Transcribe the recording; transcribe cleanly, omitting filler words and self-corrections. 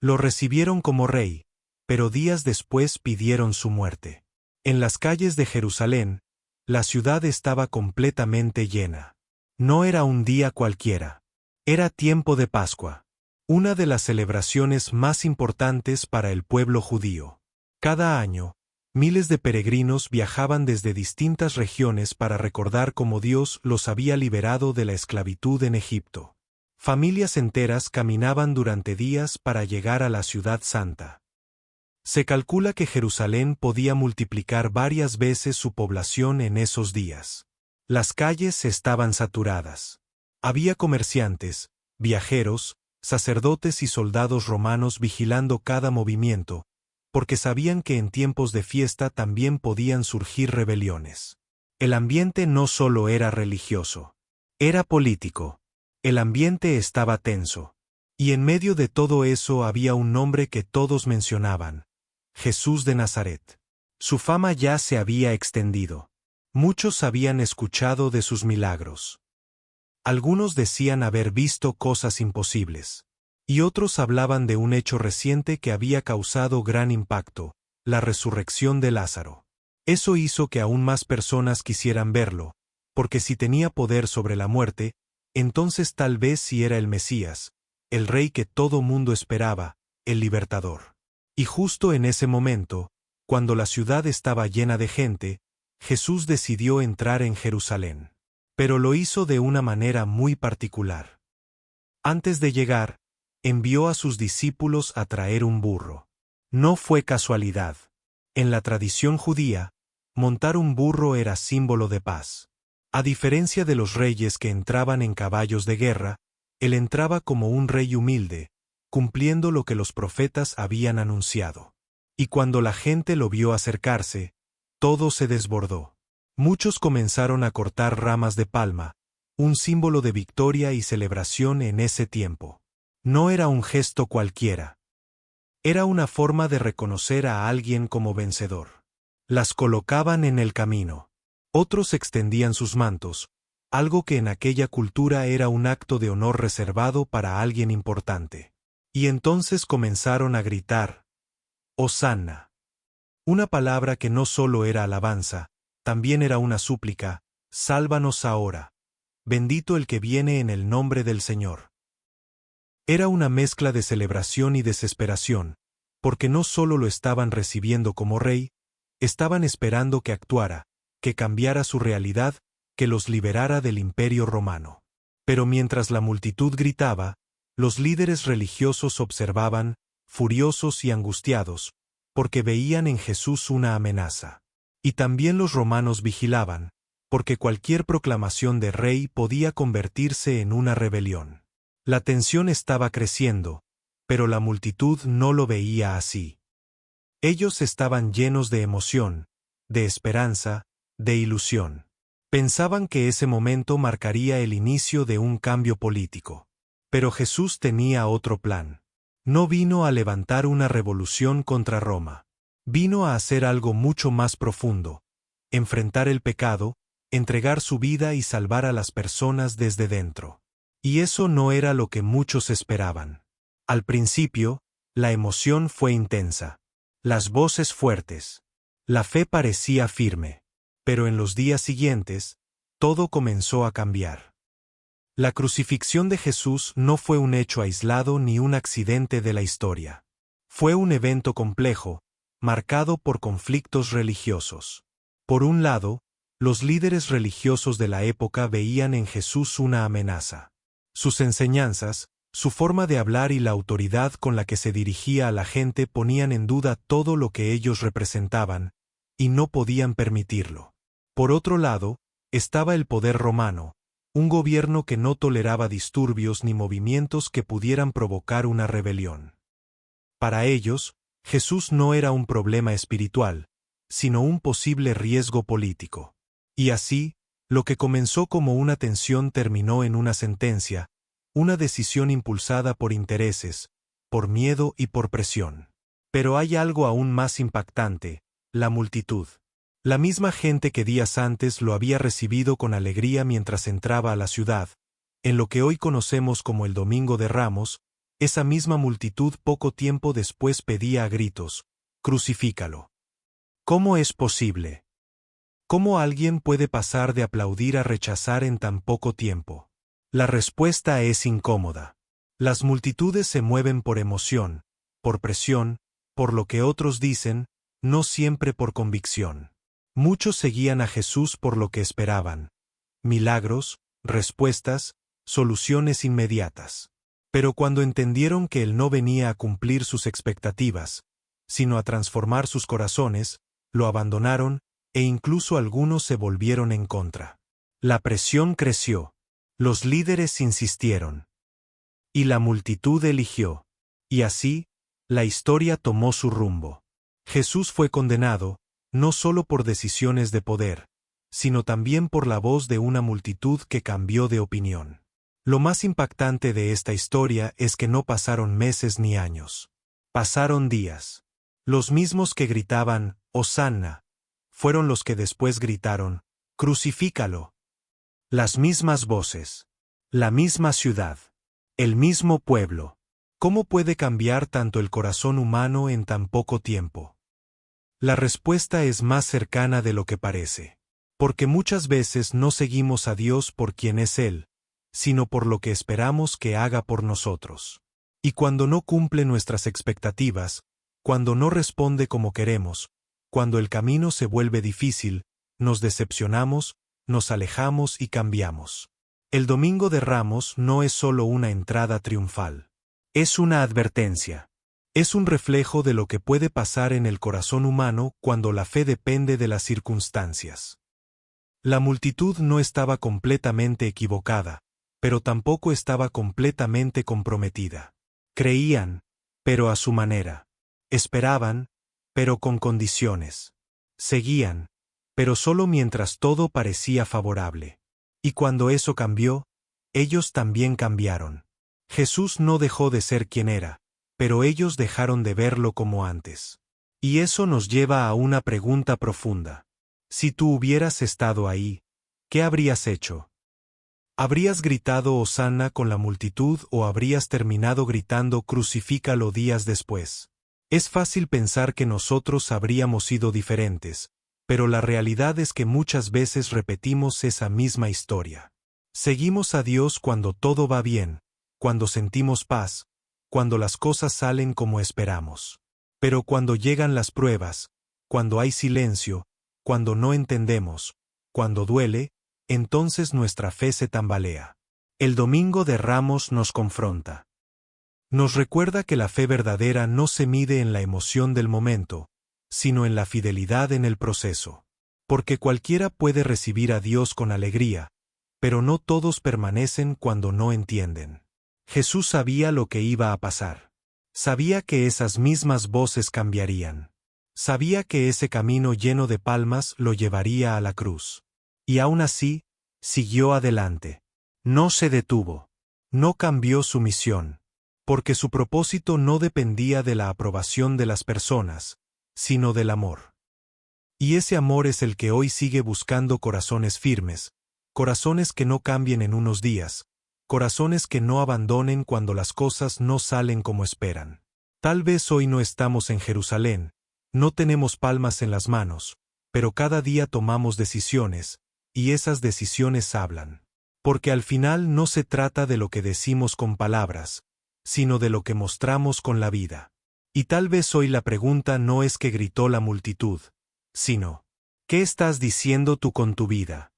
Lo recibieron como rey, pero días después pidieron su muerte. En las calles de Jerusalén, la ciudad estaba completamente llena. No era un día cualquiera. Era tiempo de Pascua, una de las celebraciones más importantes para el pueblo judío. Cada año, miles de peregrinos viajaban desde distintas regiones para recordar cómo Dios los había liberado de la esclavitud en Egipto. Familias enteras caminaban durante días para llegar a la ciudad santa. Se calcula que Jerusalén podía multiplicar varias veces su población en esos días. Las calles estaban saturadas. Había comerciantes, viajeros, sacerdotes y soldados romanos vigilando cada movimiento, porque sabían que en tiempos de fiesta también podían surgir rebeliones. El ambiente no solo era religioso, era político. El ambiente estaba tenso. Y en medio de todo eso había un nombre que todos mencionaban: Jesús de Nazaret. Su fama ya se había extendido. Muchos habían escuchado de sus milagros. Algunos decían haber visto cosas imposibles. Y otros hablaban de un hecho reciente que había causado gran impacto: la resurrección de Lázaro. Eso hizo que aún más personas quisieran verlo, porque si tenía poder sobre la muerte, entonces tal vez sí era el Mesías, el rey que todo mundo esperaba, el libertador. Y justo en ese momento, cuando la ciudad estaba llena de gente, Jesús decidió entrar en Jerusalén. Pero lo hizo de una manera muy particular. Antes de llegar, envió a sus discípulos a traer un burro. No fue casualidad. En la tradición judía, montar un burro era símbolo de paz. A diferencia de los reyes que entraban en caballos de guerra, él entraba como un rey humilde, cumpliendo lo que los profetas habían anunciado. Y cuando la gente lo vio acercarse, todo se desbordó. Muchos comenzaron a cortar ramas de palma, un símbolo de victoria y celebración en ese tiempo. No era un gesto cualquiera. Era una forma de reconocer a alguien como vencedor. Las colocaban en el camino. Otros extendían sus mantos, algo que en aquella cultura era un acto de honor reservado para alguien importante. Y entonces comenzaron a gritar: «Hosanna». Una palabra que no solo era alabanza, también era una súplica: «Sálvanos ahora. Bendito el que viene en el nombre del Señor». Era una mezcla de celebración y desesperación, porque no solo lo estaban recibiendo como rey, estaban esperando que actuara, que cambiara su realidad, que los liberara del imperio romano. Pero mientras la multitud gritaba, los líderes religiosos observaban, furiosos y angustiados, porque veían en Jesús una amenaza. Y también los romanos vigilaban, porque cualquier proclamación de rey podía convertirse en una rebelión. La tensión estaba creciendo, pero la multitud no lo veía así. Ellos estaban llenos de emoción, de esperanza, de ilusión. Pensaban que ese momento marcaría el inicio de un cambio político. Pero Jesús tenía otro plan. No vino a levantar una revolución contra Roma. Vino a hacer algo mucho más profundo: enfrentar el pecado, entregar su vida y salvar a las personas desde dentro. Y eso no era lo que muchos esperaban. Al principio, la emoción fue intensa. Las voces fuertes. La fe parecía firme. Pero en los días siguientes, todo comenzó a cambiar. La crucifixión de Jesús no fue un hecho aislado ni un accidente de la historia. Fue un evento complejo, marcado por conflictos religiosos. Por un lado, los líderes religiosos de la época veían en Jesús una amenaza. Sus enseñanzas, su forma de hablar y la autoridad con la que se dirigía a la gente ponían en duda todo lo que ellos representaban, y no podían permitirlo. Por otro lado, estaba el poder romano, un gobierno que no toleraba disturbios ni movimientos que pudieran provocar una rebelión. Para ellos, Jesús no era un problema espiritual, sino un posible riesgo político. Y así, lo que comenzó como una tensión terminó en una sentencia, una decisión impulsada por intereses, por miedo y por presión. Pero hay algo aún más impactante: la multitud. La misma gente que días antes lo había recibido con alegría mientras entraba a la ciudad, en lo que hoy conocemos como el Domingo de Ramos, Esa misma multitud poco tiempo después pedía a gritos: «Crucifícalo». ¿Cómo es posible? ¿Cómo alguien puede pasar de aplaudir a rechazar en tan poco tiempo? La respuesta es incómoda. Las multitudes se mueven por emoción, por presión, por lo que otros dicen, no siempre por convicción. Muchos seguían a Jesús por lo que esperaban: milagros, respuestas, soluciones inmediatas. Pero cuando entendieron que Él no venía a cumplir sus expectativas, sino a transformar sus corazones, lo abandonaron, e incluso algunos se volvieron en contra. La presión creció. Los líderes insistieron. Y la multitud eligió. Y así, la historia tomó su rumbo. Jesús fue condenado, no solo por decisiones de poder, sino también por la voz de una multitud que cambió de opinión. Lo más impactante de esta historia es que no pasaron meses ni años. Pasaron días. Los mismos que gritaban, «Hosanna», fueron los que después gritaron, «Crucifícalo». Las mismas voces. La misma ciudad. El mismo pueblo. ¿Cómo puede cambiar tanto el corazón humano en tan poco tiempo? La respuesta es más cercana de lo que parece. Porque muchas veces no seguimos a Dios por quien es Él, sino por lo que esperamos que haga por nosotros. Y cuando no cumple nuestras expectativas, cuando no responde como queremos, cuando el camino se vuelve difícil, nos decepcionamos, nos alejamos y cambiamos. El Domingo de Ramos no es solo una entrada triunfal. Es una advertencia. Es un reflejo de lo que puede pasar en el corazón humano cuando la fe depende de las circunstancias. La multitud no estaba completamente equivocada, pero tampoco estaba completamente comprometida. Creían, pero a su manera. Esperaban, pero con condiciones. Seguían, pero solo mientras todo parecía favorable. Y cuando eso cambió, ellos también cambiaron. Jesús no dejó de ser quien era, pero ellos dejaron de verlo como antes. Y eso nos lleva a una pregunta profunda. Si tú hubieras estado ahí, ¿qué habrías hecho? ¿Habrías gritado Hosanna con la multitud o habrías terminado gritando Crucifícalo días después? Es fácil pensar que nosotros habríamos sido diferentes, pero la realidad es que muchas veces repetimos esa misma historia. Seguimos a Dios cuando todo va bien, cuando sentimos paz, cuando las cosas salen como esperamos. Pero cuando llegan las pruebas, cuando hay silencio, cuando no entendemos, cuando duele, entonces nuestra fe se tambalea. El Domingo de Ramos nos confronta. Nos recuerda que la fe verdadera no se mide en la emoción del momento, sino en la fidelidad en el proceso. Porque cualquiera puede recibir a Dios con alegría, pero no todos permanecen cuando no entienden. Jesús sabía lo que iba a pasar. Sabía que esas mismas voces cambiarían. Sabía que ese camino lleno de palmas lo llevaría a la cruz. Y aún así, siguió adelante. No se detuvo. No cambió su misión. Porque su propósito no dependía de la aprobación de las personas, sino del amor. Y ese amor es el que hoy sigue buscando corazones firmes, corazones que no cambien en unos días, corazones que no abandonen cuando las cosas no salen como esperan. Tal vez hoy no estamos en Jerusalén, no tenemos palmas en las manos, pero cada día tomamos decisiones, y esas decisiones hablan. Porque al final no se trata de lo que decimos con palabras, sino de lo que mostramos con la vida. Y tal vez hoy la pregunta no es qué gritó la multitud, sino, ¿qué estás diciendo tú con tu vida?